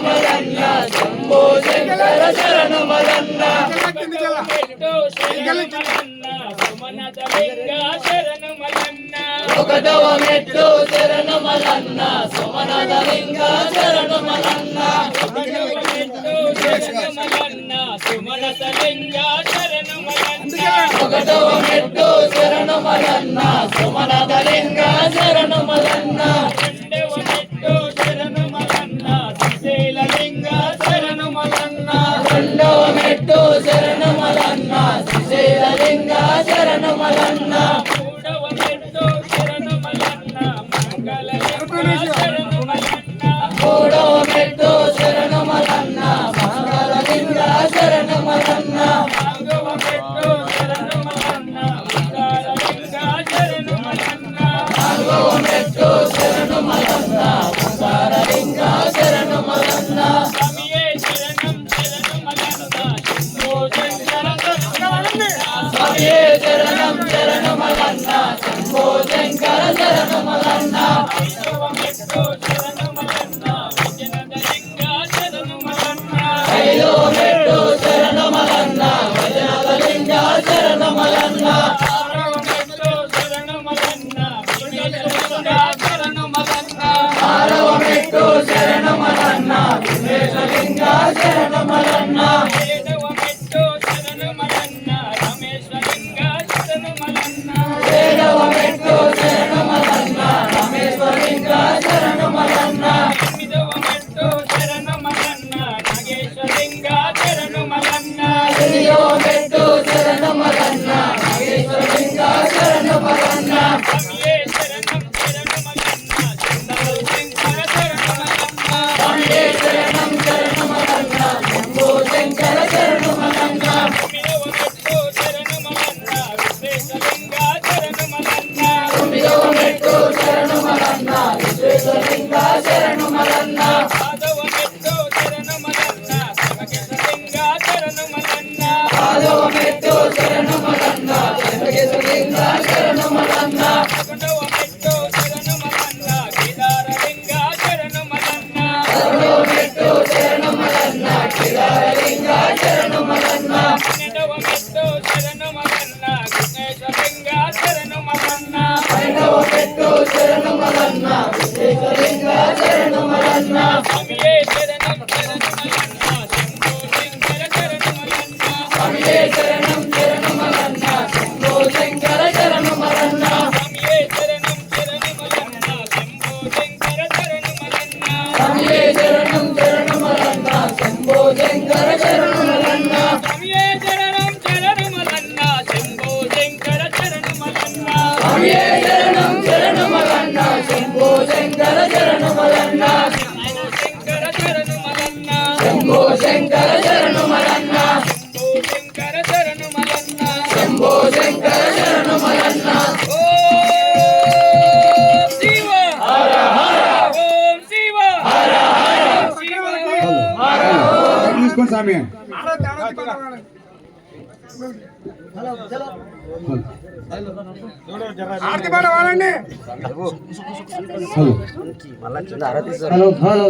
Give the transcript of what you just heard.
మలన్న శంభో శంకర శరణు మలన్న ఒకటవ మెట్టు శరణు మలన్న సుమనద లింగ శరణు మలన్న సుమనద లింగ శరణు మలన్న ఒకటవ మెట్టు శరణు మలన్న సుమనద లింగ శరణు మలన్న రెండవ మెట్టు శరణు మలన్న శ్రీశైల లింగ శరణు మలన్న రెండవ మెట్టు శరణు మలన్న శ్రీశైల లింగ శరణు మలన్న మూడవ మెట్టు శరణు మలన్న మంగళ లింగ శరణు మలన్న మూడవ మెట్టు శరణు మలన్న మంగళ లింగ శరణు మలన్న నాలుగవ మెట్టు శరణు మలన్న మంగళ లింగ శరణు మలన్న నాలుగవ మెట్టు శరణు మలన్న మంగళ లింగ శరణు మలన్న స్వామియే శరణం శరణు మలన్న శంభో శంకర స్వామియే శరణం శరణు మలన్న శంభో శంకర శరణు మలన్న ఐదవ మెట్టు శరణు మలన్న విజయనగ లింగ శరణు మలన్న ఐదవ మెట్టు శరణు మలన్న విజయనగ లింగ శరణు మలన్న ఆరవ మెట్టు శరణు మలన్న విఘ్నేశ్వర శరణు మలన్న ఆరవ మెట్టు శరణు మలన్న విఘ్నేశ్వర శరణు మలన్న ఏడవ మెట్టు శరణు మలన్న రమేశ్వర శరణు మలన్న ఏడవ మెట్టు శరణు మలన్న రమేశ్వర శరణు మలన్న ఎనిమిదవ మెట్టు శరణు మలన్న నాగేశ్వర శరణు మలన్న ఎనిమిదవ మెట్టు శరణు మలన్న నాగేశ్వర శరణు మలన్న స్వామియే శరణం శరణు మలన్న శంభో శంకర శరణు మలన్న స్వామియే శరణం శరణు మలన్న శంభో శంకర శరణు మలన్న తొమ్మిదవ మెట్టు శరణు మలన్న విశ్వేశలింగ శరణు మలన్న తొమ్మిదవ మెట్టు శరణు మలన్న విశ్వేశలింగ శరణు మలన్న పదవ మెట్టు శరణు మలన్న శివకేశలింగ శరణు మలన్న పదవ మెట్టు శరణు మలన్న శివకేశలింగ శరణు మలన్న పదకొండవ మెట్టు శరణు మలన్న కేదారలింగ శరణు మలన్న పదకొండవ మెట్టు శరణు మలన్న కేదారలింగ శరణు మలన్న పన్నెండవ మెట్టు శరణు మలన్న విఘ్నేశ్వరలింగ శరణు మలన్న పన్నెండవ మెట్టు శరణు మలన్న విఘ్నేశ్వరలింగ శరణు మలన్న స్వామియే శరణం శరణు మలన్న శంభో శంకర శరణు మలన్న స్వామియే శరణం శరణు మలన్న శంభో శంకర శరణు మలన్న స్వామియే శరణం శరణు మలన్న శంభో శంకర శరణు మలన్న స్వామియే శరణం శరణు మలన్న శంభో శంకర శరణు మలన్న స్వామియే శరణం శరణు మలన్న శంభో శంకర శరణు మలన్న స్వామియే శరణం శరణు మలన్న శంభో శంకర శరణు మలన్న శంకర శరణు మలన్న శంభో శంకర శరణు మలన్న శంభో శంకర శరణు మలన్న శంభో శంకర శరణు మలన్న ఓం శివ హర హర ఓం శివ హర హర శివ హర తీసుకోండి స్వామి హలో హలో